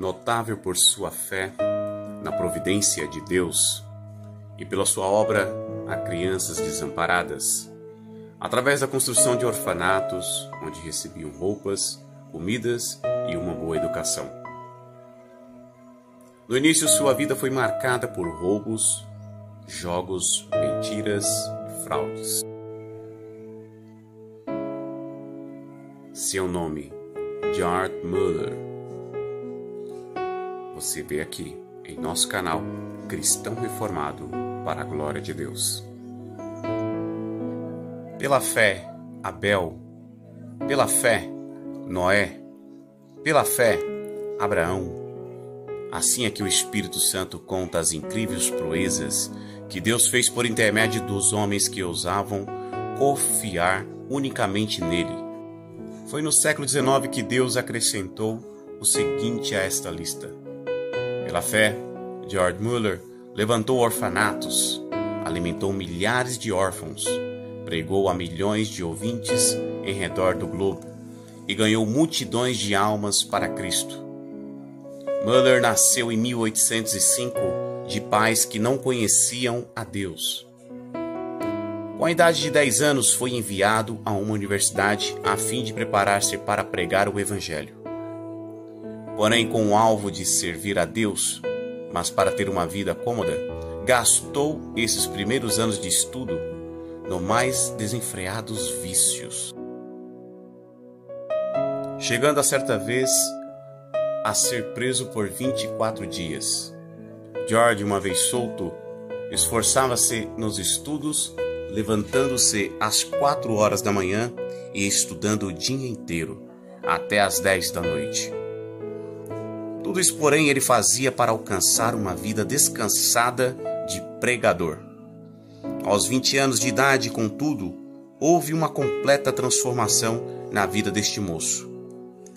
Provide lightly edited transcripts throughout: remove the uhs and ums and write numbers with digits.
notável por sua fé na providência de Deus e pela sua obra a crianças desamparadas, através da construção de orfanatos onde recebiam roupas, comidas e uma boa educação. No início, sua vida foi marcada por roubos, jogos, mentiras e fraudes. Seu nome, George Mueller. Você vê aqui em nosso canal Cristão Reformado para a Glória de Deus. Pela fé, Abel. Pela fé, Noé. Pela fé, Abraão. Assim é que o Espírito Santo conta as incríveis proezas que Deus fez por intermédio dos homens que ousavam confiar unicamente nele. Foi no século XIX que Deus acrescentou o seguinte a esta lista. Pela fé, George Mueller levantou orfanatos, alimentou milhares de órfãos, pregou a milhões de ouvintes em redor do globo e ganhou multidões de almas para Cristo. Mueller nasceu em 1805 de pais que não conheciam a Deus. Com a idade de 10 anos, foi enviado a uma universidade a fim de preparar-se para pregar o Evangelho. Porém, com o alvo de servir a Deus, mas para ter uma vida cômoda, gastou esses primeiros anos de estudo no mais desenfreados vícios. Chegando a certa vez a ser preso por 24 dias. George, uma vez solto, esforçava-se nos estudos, levantando-se às 4 horas da manhã e estudando o dia inteiro, até às 10 da noite. Tudo isso, porém, ele fazia para alcançar uma vida descansada de pregador. Aos 20 anos de idade, contudo, houve uma completa transformação na vida deste moço.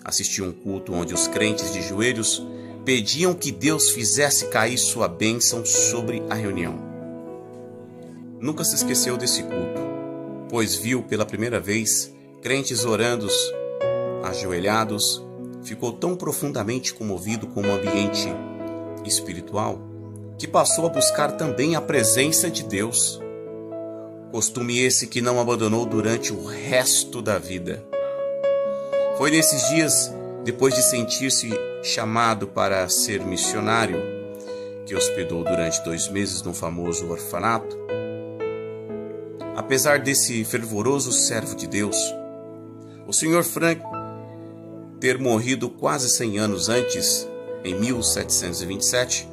Assistiu um culto onde os crentes de joelhos pediam que Deus fizesse cair sua bênção sobre a reunião. Nunca se esqueceu desse culto, pois viu pela primeira vez crentes orando ajoelhados. Ficou tão profundamente comovido com o ambiente espiritual que passou a buscar também a presença de Deus. Costume esse que não abandonou durante o resto da vida. Foi nesses dias, depois de sentir-se chamado para ser missionário, que hospedou durante 2 meses num famoso orfanato. Apesar desse fervoroso servo de Deus, o Sr. Frank ter morrido quase 100 anos antes, em 1727,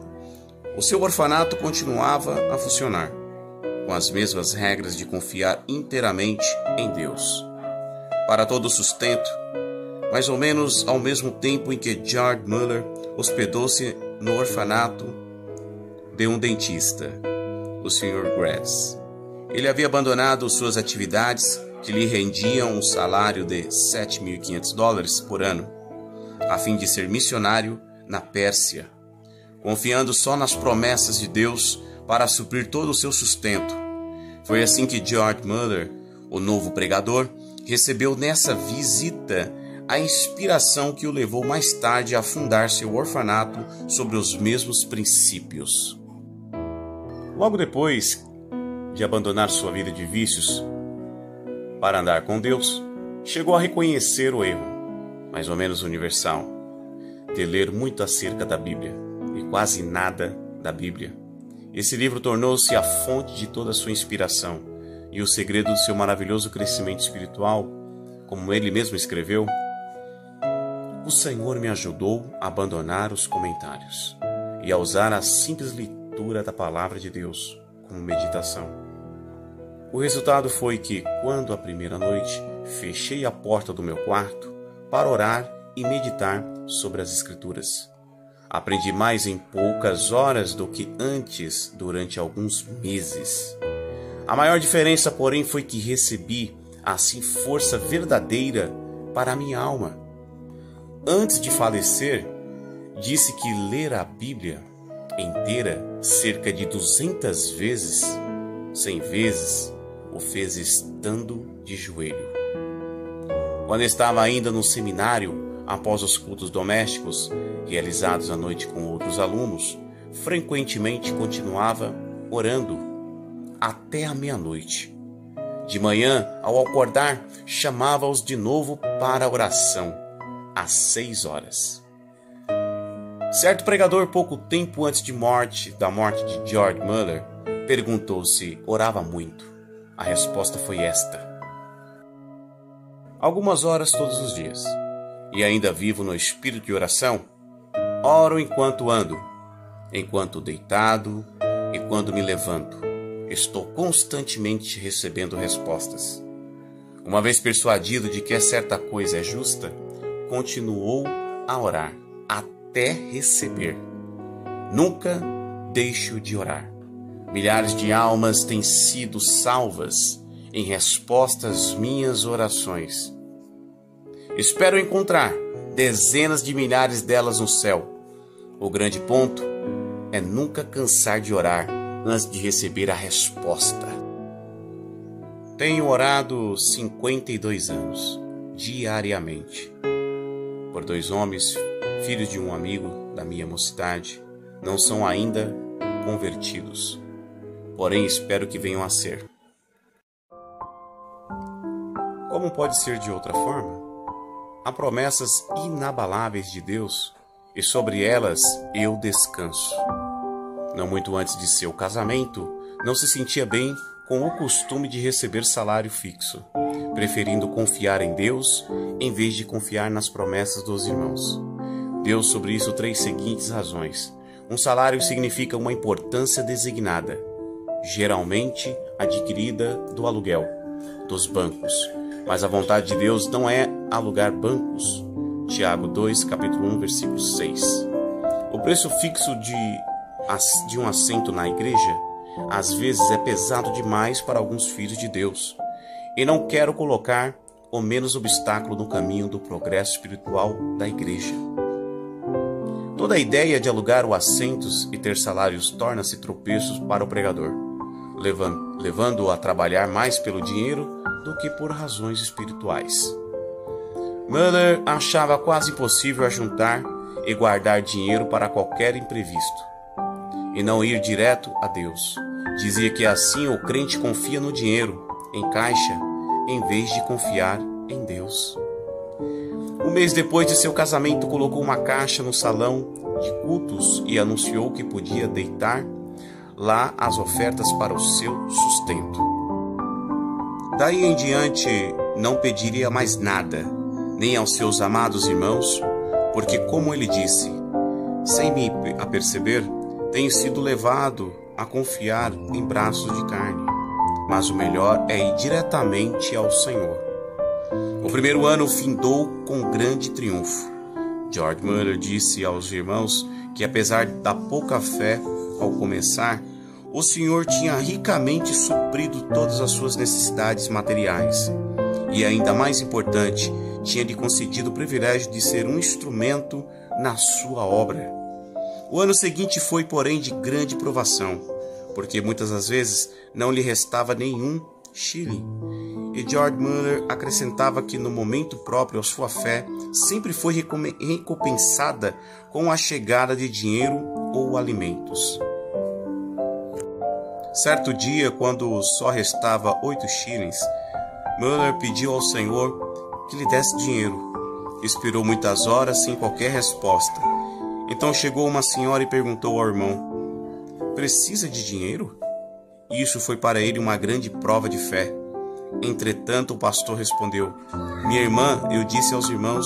o seu orfanato continuava a funcionar, com as mesmas regras de confiar inteiramente em Deus. Para todo o sustento, mais ou menos ao mesmo tempo em que George Mueller hospedou-se no orfanato de um dentista, o Sr. Graves. Ele havia abandonado suas atividades que lhe rendiam um salário de $7.500 por ano, a fim de ser missionário na Pérsia, confiando só nas promessas de Deus para suprir todo o seu sustento. Foi assim que George Mueller, o novo pregador, recebeu nessa visita a inspiração que o levou mais tarde a fundar seu orfanato sobre os mesmos princípios. Logo depois de abandonar sua vida de vícios para andar com Deus, chegou a reconhecer o erro, mais ou menos universal, de ler muito acerca da Bíblia e quase nada da Bíblia. Esse livro tornou-se a fonte de toda a sua inspiração e o segredo do seu maravilhoso crescimento espiritual, como ele mesmo escreveu. O Senhor me ajudou a abandonar os comentários e a usar a simples leitura da palavra de Deus como meditação. O resultado foi que, quando a primeira noite fechei a porta do meu quarto para orar e meditar sobre as Escrituras, aprendi mais em poucas horas do que antes durante alguns meses. A maior diferença, porém, foi que recebi, assim, força verdadeira para a minha alma. Antes de falecer, disse que ler a Bíblia inteira cerca de 200 vezes, 100 vezes, o fez estando de joelho. Quando estava ainda no seminário, Após os cultos domésticos, realizados à noite com outros alunos, frequentemente continuava orando até a meia-noite. De manhã, ao acordar, chamava-os de novo para a oração, às 6 horas. Certo pregador, pouco tempo antes da morte de George Muller, perguntou se orava muito. A resposta foi esta: algumas horas todos os dias. E ainda vivo no espírito de oração, oro enquanto ando, enquanto deitado e quando me levanto. Estou constantemente recebendo respostas. Uma vez persuadido de que certa coisa é justa, continuou a orar até receber. Nunca deixo de orar. Milhares de almas têm sido salvas em resposta às minhas orações. Espero encontrar dezenas de milhares delas no céu. O grande ponto é nunca cansar de orar antes de receber a resposta. Tenho orado 52 anos, diariamente, por 2 homens, filhos de um amigo da minha mocidade. Não são ainda convertidos, porém espero que venham a ser. Como pode ser de outra forma? Há promessas inabaláveis de Deus e sobre elas eu descanso. Não muito antes de seu casamento, não se sentia bem com o costume de receber salário fixo, preferindo confiar em Deus em vez de confiar nas promessas dos irmãos. Deu sobre isso 3 seguintes razões. Um salário significa uma importância designada, geralmente adquirida do aluguel dos bancos. Mas a vontade de Deus não é alugar bancos. Tiago 2, capítulo 1, versículo 6. O preço fixo de um assento na igreja, às vezes é pesado demais para alguns filhos de Deus. E não quero colocar o menos obstáculo no caminho do progresso espiritual da igreja. Toda a ideia de alugar os assentos e ter salários torna-se tropeços para o pregador, levando-o a trabalhar mais pelo dinheiro do que por razões espirituais. Muller achava quase impossível ajuntar e guardar dinheiro para qualquer imprevisto, e não ir direto a Deus. Dizia que assim o crente confia no dinheiro, em caixa, em vez de confiar em Deus. Um mês depois de seu casamento, colocou uma caixa no salão de cultos e anunciou que podia deitar lá as ofertas para o seu sustento. Daí em diante, não pediria mais nada, nem aos seus amados irmãos, porque, como ele disse, sem me aperceber, tenho sido levado a confiar em braços de carne, mas o melhor é ir diretamente ao Senhor. O primeiro ano findou com grande triunfo. George Muller disse aos irmãos que, apesar da pouca fé ao começar, o Senhor tinha ricamente suprido todas as suas necessidades materiais e, ainda mais importante, tinha lhe concedido o privilégio de ser um instrumento na sua obra. O ano seguinte foi, porém, de grande provação, porque muitas das vezes não lhe restava nenhum shilling. E George Muller acrescentava que no momento próprio a sua fé sempre foi recompensada com a chegada de dinheiro ou alimentos. Certo dia, quando só restava 8 shillings, Muller pediu ao Senhor que lhe desse dinheiro. Esperou muitas horas sem qualquer resposta. Então chegou uma senhora e perguntou ao irmão: "Precisa de dinheiro?" Isso foi para ele uma grande prova de fé. Entretanto, o pastor respondeu: "Minha irmã, eu disse aos irmãos,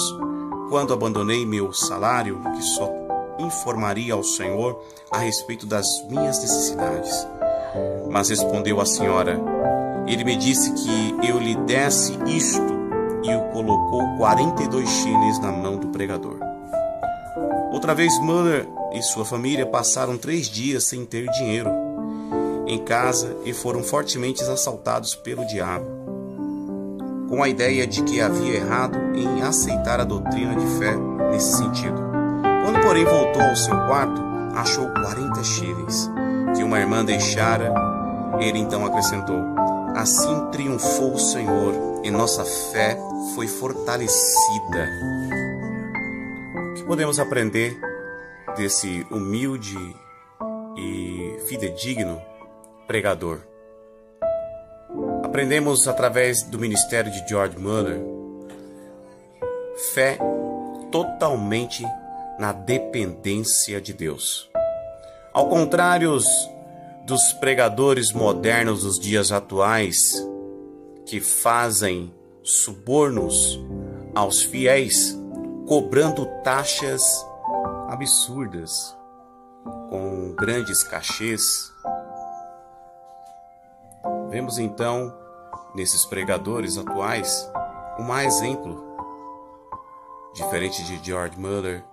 quando abandonei meu salário, que só informaria ao Senhor a respeito das minhas necessidades." Mas respondeu a senhora: "Ele me disse que eu lhe desse isto", e o colocou 42 shillings na mão do pregador. Outra vez, Muller e sua família passaram 3 dias sem ter dinheiro em casa e foram fortemente assaltados pelo diabo, com a ideia de que havia errado em aceitar a doutrina de fé nesse sentido. Quando, porém, voltou ao seu quarto, achou 40 shillings que uma irmã deixara. Ele então acrescentou: "Assim triunfou o Senhor e nossa fé foi fortalecida." podemos aprender desse humilde e fidedigno pregador? Aprendemos através do ministério de George Muller fé totalmente na dependência de Deus. Ao contrário dos pregadores modernos dos dias atuais, que fazem subornos aos fiéis, cobrando taxas absurdas, com grandes cachês. Vemos então, nesses pregadores atuais, um mau exemplo. Diferente de George Muller,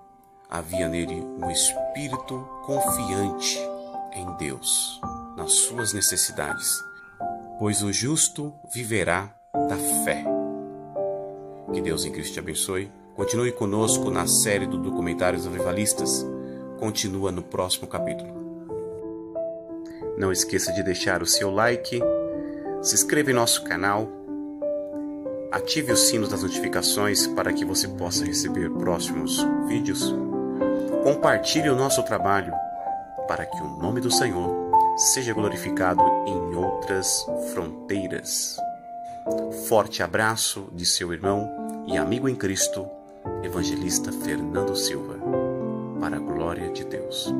havia nele um espírito confiante em Deus, nas suas necessidades, pois o justo viverá da fé. Que Deus em Cristo te abençoe. Continue conosco na série do Documentários Avivalistas. Continua no próximo capítulo. Não esqueça de deixar o seu like, se inscreva em nosso canal, ative o sino das notificações para que você possa receber próximos vídeos. Compartilhe o nosso trabalho para que o nome do Senhor seja glorificado em outras fronteiras. Forte abraço de seu irmão e amigo em Cristo, evangelista Fernando Silva, para a glória de Deus.